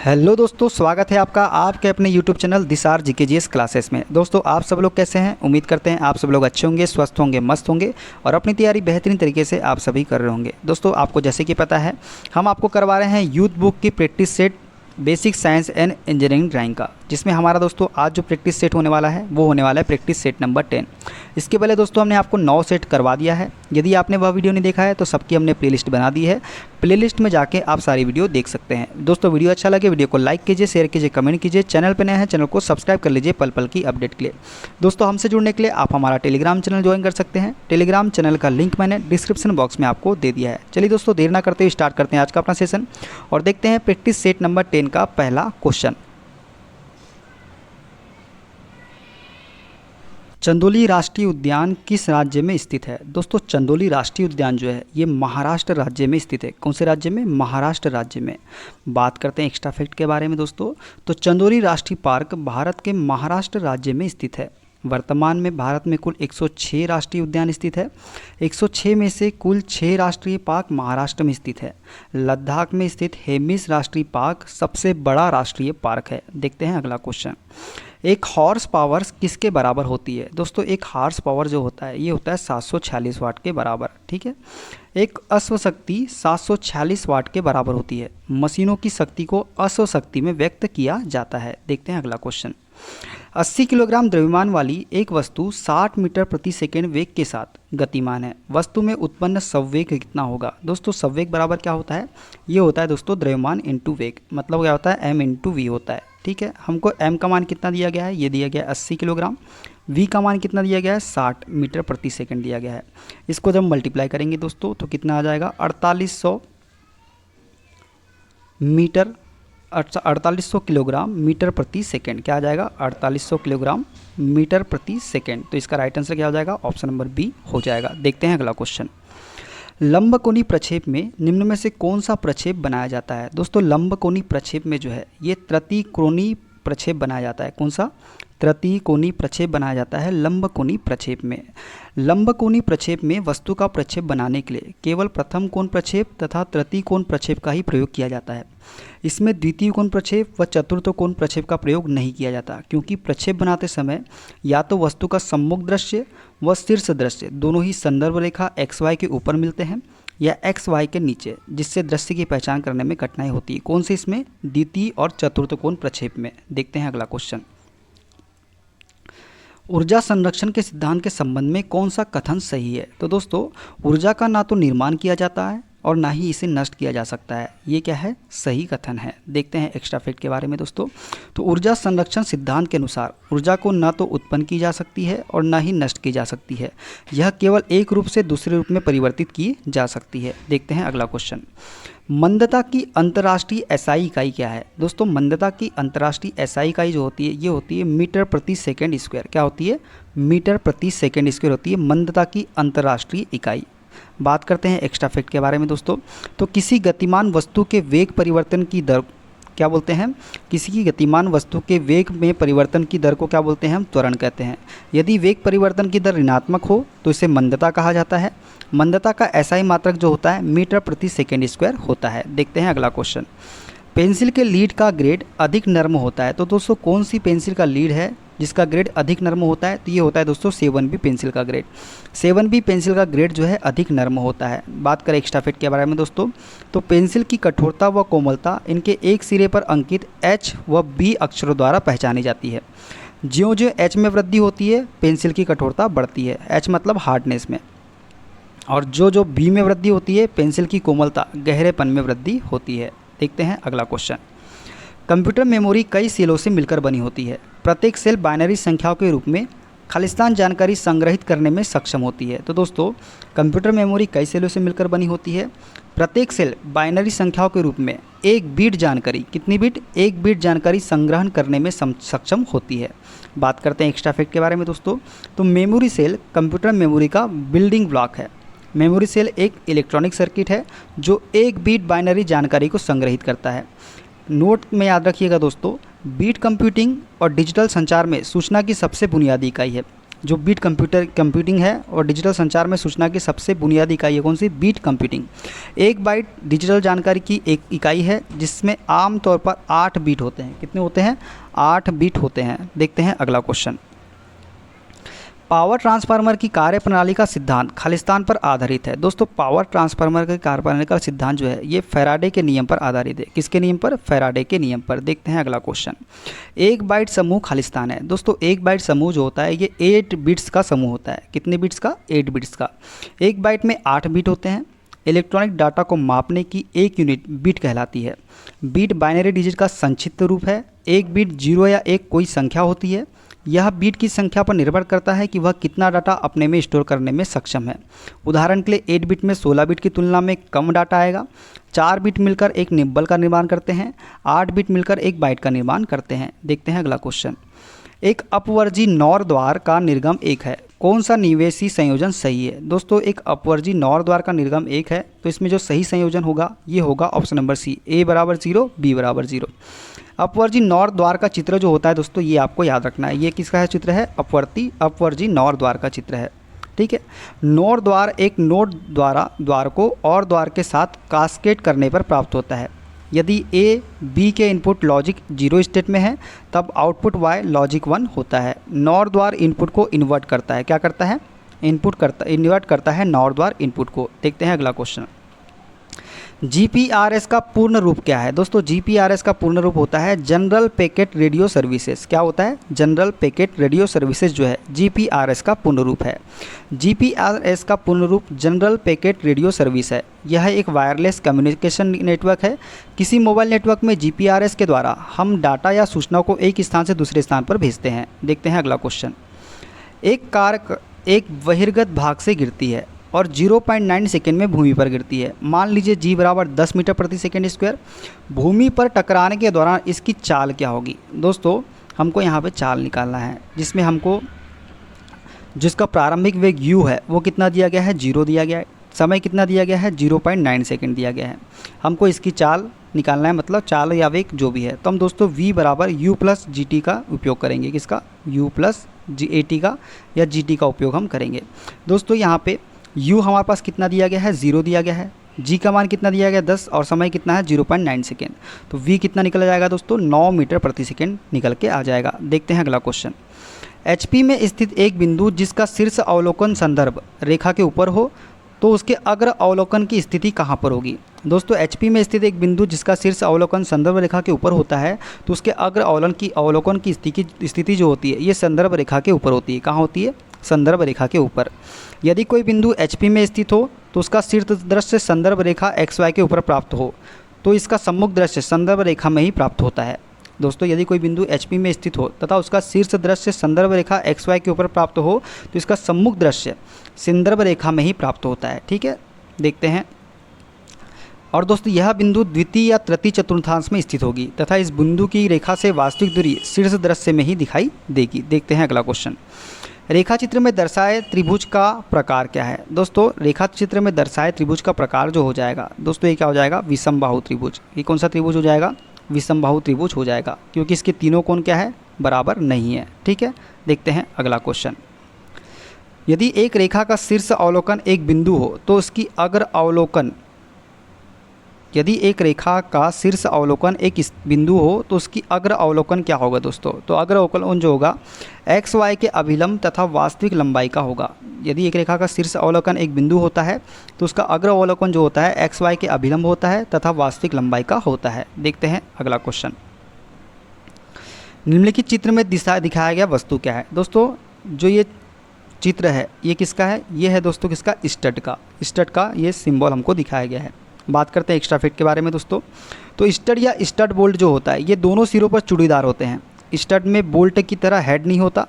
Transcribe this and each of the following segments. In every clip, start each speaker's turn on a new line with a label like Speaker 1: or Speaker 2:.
Speaker 1: Hello दोस्तों, स्वागत है आपका आपके अपने यूट्यूब चैनल दिसार जीकेजीएस क्लासेस में। दोस्तों आप सब लोग कैसे हैं? उम्मीद करते हैं आप सब लोग अच्छे होंगे, स्वस्थ होंगे, मस्त होंगे और अपनी तैयारी बेहतरीन तरीके से आप सभी कर रहे होंगे। दोस्तों आपको जैसे कि पता है, हम आपको करवा रहे हैं यूथ बुक की practice set basic science and engineering drawing का, जिसमें हमारा दोस्तों आज जो प्रैक्टिस सेट होने वाला है वो होने वाला है प्रैक्टिस सेट नंबर 10। इसके पहले दोस्तों हमने आपको 9 सेट करवा दिया है। यदि आपने वह वीडियो नहीं देखा है तो सबकी हमने प्लेलिस्ट बना दी है, प्लेलिस्ट में जाके आप सारी वीडियो देख सकते हैं। दोस्तों वीडियो अच्छा लगे वीडियो को लाइक कीजिए, शेयर कीजिए, कमेंट कीजिए। चैनल पर नए हैं चैनल को सब्सक्राइब कर लीजिए पल पल की अपडेट के लिए। दोस्तों हमसे जुड़ने के लिए आप हमारा टेलीग्राम चैनल ज्वाइन कर सकते हैं। टेलीग्राम चैनल का लिंक मैंने डिस्क्रिप्शन बॉक्स में आपको दे दिया है। चलिए दोस्तों देर ना करते हुए स्टार्ट करते हैं आज का अपना सेशन और देखते हैं प्रैक्टिस सेट नंबर 10 का पहला क्वेश्चन। चंदोली राष्ट्रीय उद्यान किस राज्य में स्थित है? दोस्तों चंदोली राष्ट्रीय उद्यान जो है ये महाराष्ट्र राज्य में स्थित है। कौन से राज्य में? महाराष्ट्र राज्य में। बात करते हैं एक्स्ट्रा फैक्ट के बारे में दोस्तों, तो चंदोली राष्ट्रीय पार्क भारत के महाराष्ट्र राज्य में स्थित है। वर्तमान में भारत में कुल 106 राष्ट्रीय उद्यान स्थित है। 106 में से कुल 6 राष्ट्रीय पार्क महाराष्ट्र में स्थित है। लद्दाख में स्थित हेमिस राष्ट्रीय पार्क सबसे बड़ा राष्ट्रीय पार्क है। देखते हैं अगला क्वेश्चन। एक हॉर्स पावर किसके बराबर होती है? दोस्तों एक हॉर्स पावर जो होता है ये होता है 746 वाट के बराबर। ठीक है, एक अश्व शक्ति 746 वाट के बराबर होती है। मशीनों की शक्ति को अश्व शक्ति में व्यक्त किया जाता है। देखते हैं अगला क्वेश्चन। 80 किलोग्राम द्रव्यमान वाली एक वस्तु 60 मीटर प्रति सेकेंड वेग के साथ गतिमान है। वस्तु में उत्पन्न संवेग कितना होगा? दोस्तों संवेग बराबर क्या होता है? ये होता है दोस्तों द्रव्यमान इंटू वेग, मतलब क्या होता है m इंटू वी होता है। ठीक है, हमको m का मान कितना दिया गया है? ये दिया गया है 80 किलोग्राम। v का मान कितना दिया गया है? 60 मीटर प्रति सेकेंड दिया गया है। इसको जब मल्टीप्लाई करेंगे दोस्तों तो कितना आ जाएगा? 4800 मीटर 4800 किलोग्राम मीटर प्रति सेकेंड। क्या आ जाएगा? 4800 किलोग्राम मीटर प्रति सेकेंड। तो इसका राइट आंसर क्या हो जाएगा? ऑप्शन नंबर बी हो जाएगा। देखते हैं अगला क्वेश्चन। लंबकोणी प्रक्षेप में निम्न में से कौन सा प्रक्षेप बनाया जाता है? दोस्तों लंबकोणी प्रक्षेप में जो है ये तृतीकोणी प्रक्षेप बनाया जाता है। कौन सा? तृतीकोणी प्रक्षेप बनाया जाता है लंबकोणी प्रक्षेप में। लंबकोणी प्रक्षेप में वस्तु का प्रक्षेप बनाने के लिए केवल प्रथम कोण प्रक्षेप तथा तृतीय कोण प्रक्षेप का ही प्रयोग किया जाता है। इसमें द्वितीय कोण प्रक्षेप व चतुर्थ कोण प्रक्षेप का प्रयोग नहीं किया जाता, क्योंकि प्रक्षेप बनाते समय या तो वस्तु का सम्मुख दृश्य व शीर्ष दृश्य दोनों ही संदर्भ रेखा XY के ऊपर मिलते हैं या XY के नीचे, जिससे दृश्य की पहचान करने में कठिनाई होती है। कौन से? इसमें द्वितीय और चतुर्थ कोण प्रक्षेप में। देखते हैं अगला क्वेश्चन। ऊर्जा संरक्षण के सिद्धांत के संबंध में कौन सा कथन सही है? तो दोस्तों ऊर्जा का ना तो निर्माण किया जाता है और ना ही इसे नष्ट किया जा सकता है। ये क्या है? सही कथन है। देखते हैं एक्स्ट्रा फैक्ट के बारे में दोस्तों, तो ऊर्जा संरक्षण सिद्धांत के अनुसार ऊर्जा को ना तो उत्पन्न की जा सकती है और ना ही नष्ट की जा सकती है। यह केवल एक रूप से दूसरे रूप में परिवर्तित की जा सकती है। देखते हैं अगला क्वेश्चन। मंदता की अंतर्राष्ट्रीय एसआई इकाई क्या है? दोस्तों मंदता की अंतर्राष्ट्रीय एसआई इकाई जो होती है ये होती है मीटर प्रति सेकेंड स्क्वायर। क्या होती है? मीटर प्रति सेकेंड स्क्वायर होती है मंदता की अंतर्राष्ट्रीय इकाई। बात करते हैं एक्स्ट्रा फैक्ट के बारे में दोस्तों, तो किसी गतिमान वस्तु के वेग परिवर्तन की दर क्या बोलते हैं? किसी की गतिमान वस्तु के वेग में परिवर्तन की दर को क्या बोलते हैं? हम त्वरण कहते हैं। यदि वेग परिवर्तन की दर ऋणात्मक हो तो इसे मंदता कहा जाता है। मंदता का एसआई मात्रक जो होता है मीटर प्रति सेकेंड स्क्वायर होता है। देखते हैं अगला क्वेश्चन। पेंसिल के लीड का ग्रेड अधिक नर्म होता है। तो दोस्तों कौन सी पेंसिल का लीड है जिसका ग्रेड अधिक नर्म होता है? तो ये होता है दोस्तों 7B पेंसिल का ग्रेड। 7B पेंसिल का ग्रेड जो है अधिक नर्म होता है। बात करें एक्स्ट्रा फैक्ट के बारे में दोस्तों, तो पेंसिल की कठोरता व कोमलता इनके एक सिरे पर अंकित H व B अक्षरों द्वारा पहचानी जाती है। ज्यों-ज्यों H में वृद्धि होती है पेंसिल की कठोरता बढ़ती है। H मतलब हार्डनेस में, और जो B में वृद्धि होती है पेंसिल की कोमलता गहरेपन में वृद्धि होती है। देखते हैं अगला क्वेश्चन। कंप्यूटर मेमोरी कई सेलों से मिलकर बनी होती है। प्रत्येक सेल बाइनरी संख्याओं के रूप में खालिस्तान जानकारी संग्रहित करने में सक्षम होती है। तो दोस्तों कंप्यूटर मेमोरी कई सेलों से मिलकर बनी होती है। प्रत्येक सेल बाइनरी संख्याओं के रूप में एक बिट जानकारी, कितनी बिट? एक बिट जानकारी संग्रहण करने में सक्षम होती है। बात करते हैं एक्स्ट्रा फैक्ट के बारे में दोस्तों, तो मेमोरी सेल कंप्यूटर मेमोरी का बिल्डिंग ब्लॉक है। मेमोरी सेल एक इलेक्ट्रॉनिक सर्किट है जो एक बिट बाइनरी जानकारी को संग्रहित करता है। नोट में याद रखिएगा दोस्तों, बीट कंप्यूटिंग और डिजिटल संचार में सूचना की सबसे बुनियादी इकाई है। जो बीट कंप्यूटिंग है और डिजिटल संचार में सूचना की सबसे बुनियादी इकाई है कौन सी? Bit computing. एक बाइट डिजिटल जानकारी की एक इकाई है जिसमें आमतौर पर 8 बीट होते हैं। कितने होते हैं? 8 बीट होते हैं। देखते हैं अगला क्वेश्चन। पावर ट्रांसफार्मर की कार्यप्रणाली का सिद्धांत खालिस्तान पर आधारित है। दोस्तों पावर ट्रांसफार्मर की कार्यप्रणाली का सिद्धांत जो है ये फैराडे के नियम पर आधारित है। किसके नियम पर? फैराडे के नियम पर। देखते हैं अगला क्वेश्चन। एक बाइट समूह खालिस्तान है। दोस्तों एक बाइट समूह जो होता है ये 8 बिट्स का समूह होता है। कितने बिट्स का? 8 बिट्स का। एक बाइट में 8 बिट होते हैं। इलेक्ट्रॉनिक डाटा को मापने की एक यूनिट बिट कहलाती है। बिट बाइनरी डिजिट का संक्षिप्त रूप है। एक बिट 0 या 1 कोई संख्या होती है। यह बीट की संख्या पर निर्भर करता है कि वह कितना डाटा अपने में स्टोर करने में सक्षम है। उदाहरण के लिए 8 बिट में 16 बिट की तुलना में कम डाटा आएगा। 4 बिट मिलकर एक निब्बल का निर्माण करते हैं। 8 बिट मिलकर एक बाइट का निर्माण करते हैं। देखते हैं अगला क्वेश्चन। एक अपवर्जी नॉर द्वार का निर्गम 1 है। कौन सा निवेशी संयोजन सही है? दोस्तों एक अपवर्जी नॉर द्वार का निर्गम 1 है तो इसमें जो सही संयोजन होगा ये होगा option number C, A = 0 B = 0। अपवर्जी नॉर द्वार का चित्र जो होता है दोस्तों ये आपको याद रखना है। ये किसका है चित्र है? अपवर्जी नॉर द्वार का चित्र है। ठीक है। नॉर द्वार एक नोड द्वारा द्वार को और द्वार के साथ कास्केड करने पर प्राप्त होता है। यदि A B के इनपुट लॉजिक 0 स्टेट में है तब आउटपुट Y लॉजिक 1 होता है। नॉर द्वार इनपुट को इन्वर्ट करता है। क्या करता है? इन्वर्ट करता है नॉर द्वार इनपुट को। देखते हैं अगला क्वेश्चन। GPRS का पूर्ण रूप क्या है? दोस्तों GPRS का पूर्ण रूप होता है जनरल पैकेट रेडियो सर्विसेज। क्या होता है? जनरल पैकेट रेडियो सर्विसेज जो है GPRS का पूर्ण रूप है। GPRS का पूर्ण रूप जनरल पैकेट रेडियो सर्विस है। यह एक वायरलेस कम्युनिकेशन नेटवर्क है। किसी मोबाइल नेटवर्क में GPRS के द्वारा हम डाटा या सूचना को एक स्थान से दूसरे स्थान पर भेजते हैं। देखते हैं अगला क्वेश्चन। एक कार एक बहिर्गत भाग से गिरती है और 0.9 सेकेंड में भूमि पर गिरती है। मान लीजिए G = 10 मीटर प्रति सेकेंड स्क्वायर। भूमि पर टकराने के दौरान इसकी चाल क्या होगी? दोस्तों हमको यहाँ पे चाल निकालना है जिसमें हमको जिसका प्रारंभिक वेग u है वो कितना दिया गया है? 0 दिया गया है। समय कितना दिया गया है? 0.9 सेकेंड दिया गया है। हमको इसकी चाल निकालना है, मतलब चाल या वेग जो भी है। तो हम दोस्तों v = u + gt का उपयोग करेंगे। किसका? u + at का या gt का उपयोग हम करेंगे। दोस्तों यहाँ पे u हमारे पास कितना दिया गया है? 0 दिया गया है। g का मान कितना दिया गया? 10 और समय कितना है? 0.9 सेकेंड। तो v कितना निकल जाएगा दोस्तों? 9 मीटर प्रति सेकेंड निकल के आ जाएगा। देखते हैं अगला क्वेश्चन। HP में स्थित एक बिंदु जिसका शीर्ष अवलोकन संदर्भ रेखा के ऊपर हो तो उसके अग्र अवलोकन की स्थिति कहाँ पर होगी? दोस्तों HP में स्थित एक बिंदु जिसका शीर्ष अवलोकन संदर्भ रेखा के ऊपर होता है तो उसके अग्र अवलोकन की स्थिति जो होती है ये संदर्भ रेखा के ऊपर होती है। कहाँ होती है? संदर्भ रेखा के ऊपर। यदि कोई बिंदु HP में स्थित हो तो उसका शीर्ष दृश्य संदर्भ रेखा XY के ऊपर प्राप्त हो तो इसका सम्मुख दृश्य संदर्भ रेखा में ही प्राप्त होता है। दोस्तों यदि कोई बिंदु HP में स्थित हो तथा उसका शीर्ष दृश्य संदर्भ रेखा XY के ऊपर प्राप्त हो तो इसका सम्मुख दृश्य संदर्भ रेखा में ही प्राप्त होता है। ठीक है, देखते हैं। और दोस्तों यह बिंदु द्वितीय या तृतीय चतुर्थांश में स्थित होगी तथा इस बिंदु की रेखा से वास्तविक दूरी शीर्ष दृश्य में ही दिखाई देगी। देखते हैं अगला क्वेश्चन। रेखा चित्र में दर्शाए त्रिभुज का प्रकार क्या है? दोस्तों रेखा चित्र में दर्शाए त्रिभुज का प्रकार जो हो जाएगा दोस्तों ये क्या हो जाएगा? विषमबाहु त्रिभुज। ये कौन सा त्रिभुज हो जाएगा? विषमबाहु त्रिभुज हो जाएगा, क्योंकि इसके तीनों कोण क्या है? बराबर नहीं है। ठीक है, देखते हैं अगला क्वेश्चन। यदि एक रेखा का शीर्ष अवलोकन एक बिंदु हो तो उसकी अग्र अवलोकन यदि एक रेखा का शीर्ष अवलोकन एक बिंदु हो तो उसकी अग्र अवलोकन क्या होगा दोस्तों? तो अग्र अवलोकन जो होगा XY के अभिलंब तथा वास्तविक लंबाई का होगा। यदि एक रेखा का शीर्ष अवलोकन एक बिंदु होता है तो उसका अग्र अवलोकन जो होता है XY के अभिलंब होता है तथा वास्तविक लंबाई का होता है। देखते हैं अगला क्वेश्चन। निम्नलिखित चित्र में दिखाया गया वस्तु क्या है? दोस्तों जो ये चित्र है ये किसका है? ये है दोस्तों किसका? स्टड का। स्टड का ये सिंबल हमको दिखाया गया है। बात करते हैं एक्स्ट्रा फिट के बारे में दोस्तों। तो स्टड या स्टड बोल्ट जो होता है ये दोनों सिरों पर चूड़ीदार होते हैं। स्टड में बोल्ट की तरह हेड नहीं होता।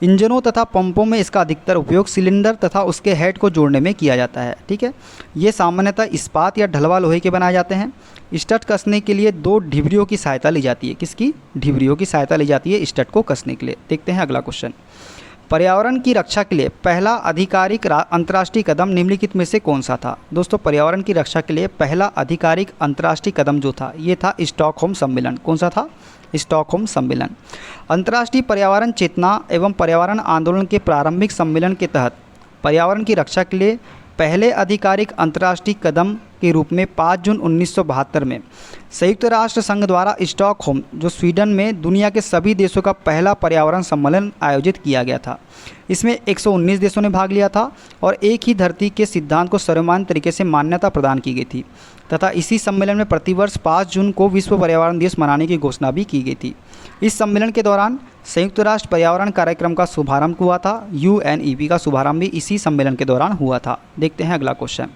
Speaker 1: इंजनों तथा पंपों में इसका अधिकतर उपयोग सिलेंडर तथा उसके हेड को जोड़ने में किया जाता है। ठीक है, ये सामान्यतः इस्पात या ढलवा लोहे के बनाए जाते हैं। स्टड कसने के लिए 2 ढिबरियों की सहायता ली जाती है। किसकी? ढिबरियों की सहायता ली जाती है स्टड को कसने के लिए। देखते हैं अगला क्वेश्चन। पर्यावरण की रक्षा के लिए पहला आधिकारिक अंतर्राष्ट्रीय कदम निम्नलिखित में से कौन सा था? दोस्तों, पर्यावरण की रक्षा के लिए पहला आधिकारिक अंतर्राष्ट्रीय कदम जो था ये था स्टॉकहोम सम्मेलन। कौन सा था? स्टॉकहोम सम्मेलन। अंतर्राष्ट्रीय पर्यावरण चेतना एवं पर्यावरण आंदोलन के प्रारंभिक सम्मेलन के तहत पर्यावरण की रक्षा के लिए पहले आधिकारिक अंतर्राष्ट्रीय कदम के रूप में 5 जून 1972 में संयुक्त राष्ट्र संघ द्वारा स्टॉकहोम जो स्वीडन में दुनिया के सभी देशों का पहला पर्यावरण सम्मेलन आयोजित किया गया था। इसमें 119 देशों ने भाग लिया था और एक ही धरती के सिद्धांत को सर्वमान्य तरीके से मान्यता प्रदान की गई थी तथा इसी सम्मेलन में प्रतिवर्ष 5 जून को विश्व पर्यावरण दिवस मनाने की घोषणा भी की गई थी। इस सम्मेलन के दौरान संयुक्त राष्ट्र पर्यावरण कार्यक्रम का शुभारंभ हुआ था। UNEP का शुभारंभ भी इसी सम्मेलन के दौरान हुआ था। देखते हैं अगला क्वेश्चन।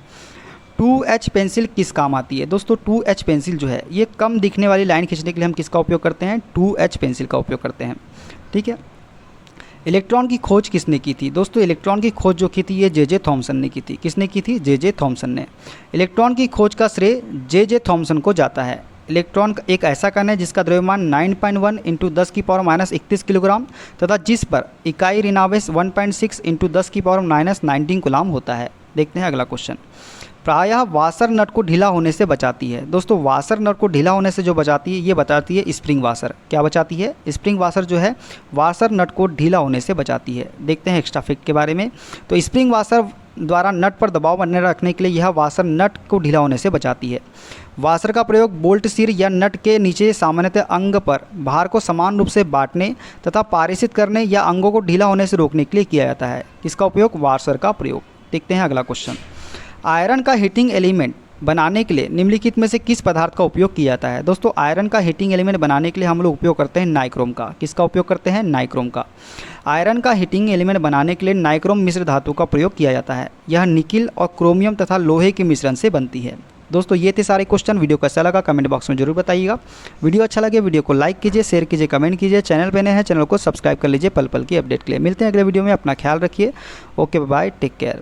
Speaker 1: 2H पेंसिल किस काम आती है? दोस्तों, 2H पेंसिल जो है ये कम दिखने वाली लाइन खींचने के लिए हम किसका उपयोग करते हैं? 2H पेंसिल का उपयोग करते हैं। ठीक है। इलेक्ट्रॉन की खोज किसने की थी? दोस्तों, इलेक्ट्रॉन की खोज जो की थी ये J.J. थॉमसन ने की थी। किसने की थी? J.J. थॉमसन ने। इलेक्ट्रॉन की खोज का श्रेय J.J. थॉमसन को जाता है। इलेक्ट्रॉन एक ऐसा कण है जिसका द्रव्यमान 9.1 × 10⁻³ किलोग्राम तथा जिस पर इकाई ऋणावेश 1.6 × 10⁻19 कूलाम होता है। देखते हैं अगला क्वेश्चन। प्रायः वाशर नट को ढीला होने से बचाती है। दोस्तों, वाशर नट को ढीला होने से जो बचाती है ये बचाती है स्प्रिंग वाशर। क्या बचाती है? स्प्रिंग वाशर जो है वाशर नट को ढीला होने से बचाती है। देखते हैं एक्स्ट्रा फैक्ट के बारे में। तो स्प्रिंग वाशर द्वारा नट पर दबाव बने रखने के लिए यह वाशर नट को ढीला होने से बचाती है। वाशर का प्रयोग बोल्ट सिर या नट के नीचे सामान्यतः अंग पर भार को समान रूप से बांटने तथा पारिशित करने या अंगों को ढीला होने से रोकने के लिए किया जाता है। किसका उपयोग? वाशर का प्रयोग। देखते हैं अगला क्वेश्चन। आयरन का हीटिंग एलिमेंट बनाने के लिए निम्नलिखित में से किस पदार्थ का उपयोग किया जाता है? दोस्तों, आयरन का हीटिंग एलिमेंट बनाने के लिए हम लोग उपयोग करते हैं नाइक्रोम का। किसका उपयोग करते हैं? नाइक्रोम का। आयरन का हीटिंग एलिमेंट बनाने के लिए नाइक्रोम मिश्र धातु का प्रयोग किया जाता है। यह निकिल और क्रोमियम तथा लोहे के मिश्रण से बनती है। दोस्तों, ये थे सारे क्वेश्चन। वीडियो कैसा लगा कमेंट बॉक्स में जरूर बताइएगा। वीडियो अच्छा लगे वीडियो को लाइक कीजिए, शेयर कीजिए, कमेंट कीजिए। चैनल पे नए हैं चैनल को सब्सक्राइब कर लीजिए पल पल की अपडेट के लिए। मिलते हैं अगले वीडियो में। अपना ख्याल रखिए। Okay, bye, take care.